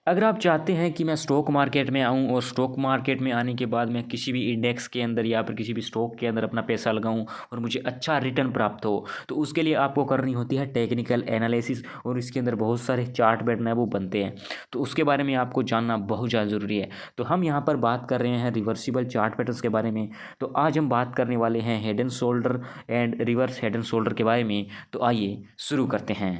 अगर आप चाहते हैं कि मैं स्टॉक मार्केट में आऊं और स्टॉक मार्केट में आने के बाद मैं किसी भी इंडेक्स के अंदर या फिर किसी भी स्टॉक के अंदर अपना पैसा लगाऊं और मुझे अच्छा रिटर्न प्राप्त हो, तो उसके लिए आपको करनी होती है टेक्निकल एनालिसिस, और इसके अंदर बहुत सारे चार्ट पैटर्न है वो बनते हैं। तो उसके बारे में आपको जानना बहुत ज़्यादा ज़रूरी है। तो हम यहाँ पर बात कर रहे हैं रिवर्सिबल चार्ट पैटर्न्स के बारे में। तो आज हम बात करने वाले हैं head and shoulder and reverse head and shoulder के बारे में। तो आइए शुरू करते हैं।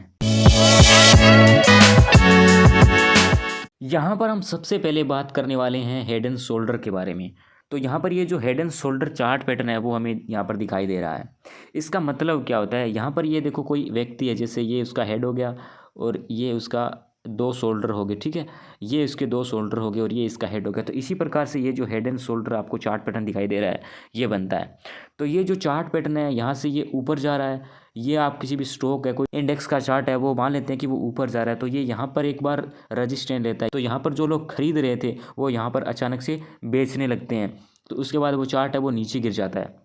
यहाँ पर हम सबसे पहले बात करने वाले हैं हेड एंड शोल्डर के बारे में। तो यहाँ पर ये जो head and shoulder chart pattern है वो हमें यहाँ पर दिखाई दे रहा है। इसका मतलब क्या होता है, यहाँ पर ये देखो कोई व्यक्ति है, जैसे ये उसका हेड हो गया और ये उसका दो शोल्डर हो गए, ठीक है, ये इसके दो शोल्डर हो गए और ये इसका हेड हो गया। तो इसी प्रकार से ये जो हेड एंड शोल्डर आपको चार्ट पैटर्न दिखाई दे रहा है ये बनता है। तो ये जो चार्ट पैटर्न है यहाँ से ये ऊपर जा रहा है, ये आप किसी भी स्टॉक है, कोई इंडेक्स का चार्ट है, वो मान लेते हैं कि वो ऊपर जा रहा है, तो ये यहाँ पर एक बार रजिस्टेंस लेता है। तो यहाँ पर जो लोग खरीद रहे थे वो यहाँ पर अचानक से बेचने लगते हैं, तो उसके बाद वो चार्ट है वो नीचे गिर जाता है।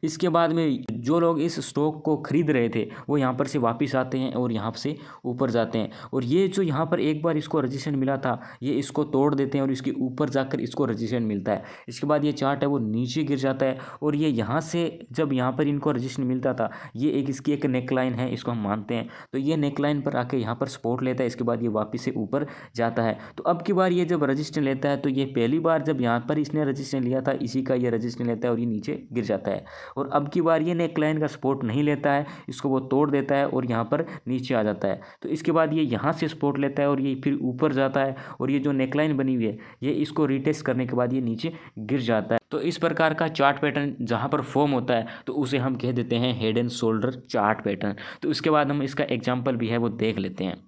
इसके बाद में जो लोग इस स्टॉक को खरीद रहे थे वो यहाँ पर से वापस आते हैं और यहाँ से ऊपर जाते हैं, और ये जो यहाँ पर एक बार इसको रजिस्ट्रेशन मिला था ये इसको तोड़ देते हैं और इसके ऊपर जाकर इसको रजिस्ट्रेशन मिलता है। इसके बाद ये चार्ट है वो नीचे गिर जाता है, और ये यहाँ से जब यहाँ पर इनको रजिस्ट्रेशन मिलता था ये इसकी एक नेक लाइन है, इसको हम मानते हैं। तो ये नेक लाइन पर आके यहाँ पर सपोर्ट लेता है, इसके बाद ये वापस से ऊपर जाता है। तो अब की बार ये जब रजिस्ट्रेशन लेता है तो ये पहली बार जब यहाँ पर इसने रजिस्ट्रेशन लिया था इसी का ये रजिस्ट्रेशन लेता है और ये नीचे गिर जाता है। और अब की बार ये नेक लाइन का सपोर्ट नहीं लेता है, इसको वो तोड़ देता है और यहाँ पर नीचे आ जाता है। तो इसके बाद ये यहाँ से सपोर्ट लेता है और ये फिर ऊपर जाता है, और ये जो नेक लाइन बनी हुई है ये इसको रिटेस्ट करने के बाद ये नीचे गिर जाता है। तो इस प्रकार का चार्ट पैटर्न जहाँ पर फॉर्म होता है तो उसे हम कह देते हैं head and shoulder chart pattern. तो इसके बाद हम इसका एग्जाम्पल भी है वो देख लेते हैं।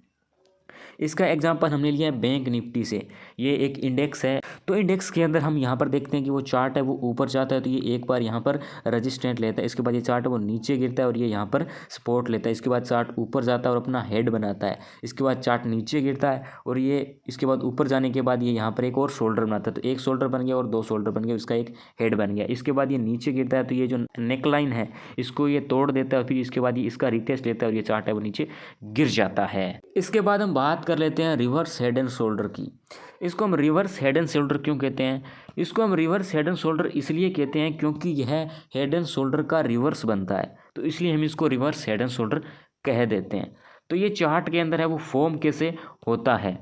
इसका एग्जांपल हमने लिया है बैंक निफ्टी से। ये एक इंडेक्स है, तो इंडेक्स के अंदर हम यहाँ पर देखते हैं कि वो चार्ट है वो ऊपर जाता है, तो ये एक बार यहाँ पर रजिस्टेंट लेता है, इसके बाद ये चार्ट है वो नीचे गिरता है और ये यहाँ पर सपोर्ट लेता है। इसके बाद चार्ट ऊपर जाता है और अपना हेड बनाता है, इसके बाद चार्ट नीचे गिरता है और ये इसके बाद ऊपर जाने के बाद ये यहाँ पर एक और शोल्डर बनाता है। तो एक शोल्डर बन गया और दो शोल्डर बन गया, इसका एक हेड बन गया। इसके बाद ये नीचे गिरता है, तो ये जो नेक लाइन है इसको ये तोड़ देता है, फिर इसके बाद ये इसका रिटेस्ट लेता है और ये चार्ट है वो नीचे गिर जाता है। इसके बाद हम बात कर लेते हैं रिवर्स हेड एंड शोल्डर की। इसको हम रिवर्स हेड एंड शोल्डर क्यों कहते हैं? इसको हम रिवर्स हेड एंड शोल्डर इसलिए कहते हैं क्योंकि यह हेड एंड शोल्डर का रिवर्स बनता है, तो इसलिए हम इसको रिवर्स हेड एंड शोल्डर कह देते हैं। तो ये चार्ट के अंदर है वो फॉर्म कैसे होता है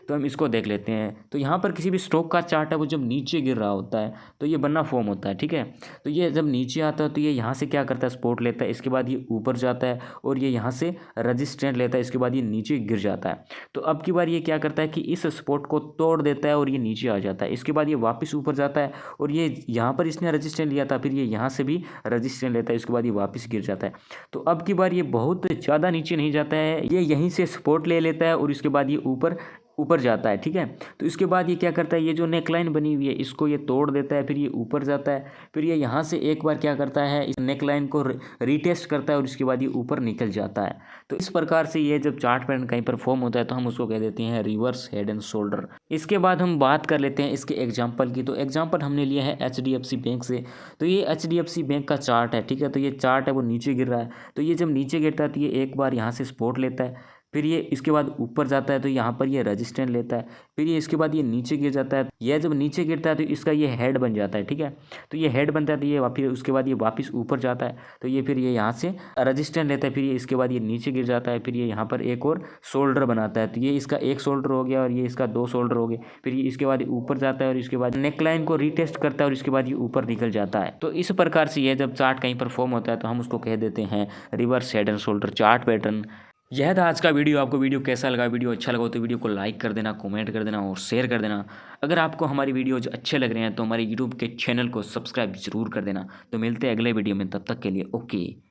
तो हम इसको देख लेते हैं। तो यहाँ पर किसी भी स्टॉक का चार्ट है वो जब नीचे गिर रहा होता है तो ये बनना फॉर्म होता है, ठीक है। तो ये जब नीचे आता है तो ये यहाँ से क्या करता है, सपोर्ट लेता है, इसके बाद ये ऊपर जाता है और ये यहाँ से रजिस्टेंस लेता है, इसके बाद ये नीचे गिर जाता है। तो अब की बार ये क्या करता है कि इस सपोर्ट को तोड़ देता है और ये नीचे आ जाता है। इसके बाद ये वापस ऊपर जाता है और ये यहाँ पर इसने रजिस्टेंस लिया था, फिर ये यहाँ से भी रजिस्टेंस लेता है, इसके बाद ये वापस गिर जाता है। तो अब की बार ये बहुत ज़्यादा नीचे नहीं जाता है, ये यहीं से सपोर्ट ले लेता है और इसके बाद ये ऊपर जाता है, ठीक है। तो इसके बाद ये क्या करता है, ये जो नेकलाइन बनी हुई है इसको ये तोड़ देता है, फिर ये ऊपर जाता है, फिर ये यहाँ से एक बार क्या करता है इस नेकलाइन को रीटेस्ट करता है और इसके बाद ये ऊपर निकल जाता है। तो इस प्रकार से ये जब चार्ट पैटर्न कहीं पर फॉर्म होता है तो हम उसको कह देते हैं रिवर्स हेड एंड शोल्डर। इसके बाद हम बात कर लेते हैं इसके एग्जाम्पल की। तो एग्जाम्पल हमने लिया है HDFC बैंक से। तो ये HDFC बैंक का चार्ट है, ठीक है। तो ये चार्ट है वो नीचे गिर रहा है, तो ये जब नीचे गिरता है तो ये एक बार यहाँ से सपोर्ट लेता है, फिर ये इसके बाद ऊपर जाता है तो यहाँ पर ये रजिस्टेंस लेता है, फिर ये इसके बाद ये नीचे गिर जाता है। यह जब नीचे गिरता है तो इसका ये हेड बन जाता है, ठीक है। तो ये हेड बनता है तो ये फिर उसके बाद ये वापस ऊपर जाता है, तो ये फिर ये यहाँ से रजिस्टेंस लेता है, फिर ये इसके बाद ये नीचे गिर जाता है, फिर ये यहाँ पर एक और शोल्डर बनाता है। तो ये इसका एक शोल्डर हो गया और ये इसका दो शोल्डर हो गए, फिर ये इसके बाद ऊपर जाता है और इसके बाद नेक लाइन को रीटेस्ट करता है और इसके बाद ये ऊपर निकल जाता है। तो इस प्रकार से ये जब चार्ट कहीं पर फॉर्म होता है तो हम उसको कह देते हैं reverse head and shoulder chart pattern. यह था आज का वीडियो। आपको वीडियो कैसा लगा? वीडियो अच्छा लगा तो वीडियो को लाइक कर देना, कमेंट कर देना और शेयर कर देना। अगर आपको हमारी वीडियोज अच्छे लग रहे हैं तो हमारे यूट्यूब के चैनल को सब्सक्राइब जरूर कर देना। तो मिलते हैं अगले वीडियो में, तब तक के लिए ओके।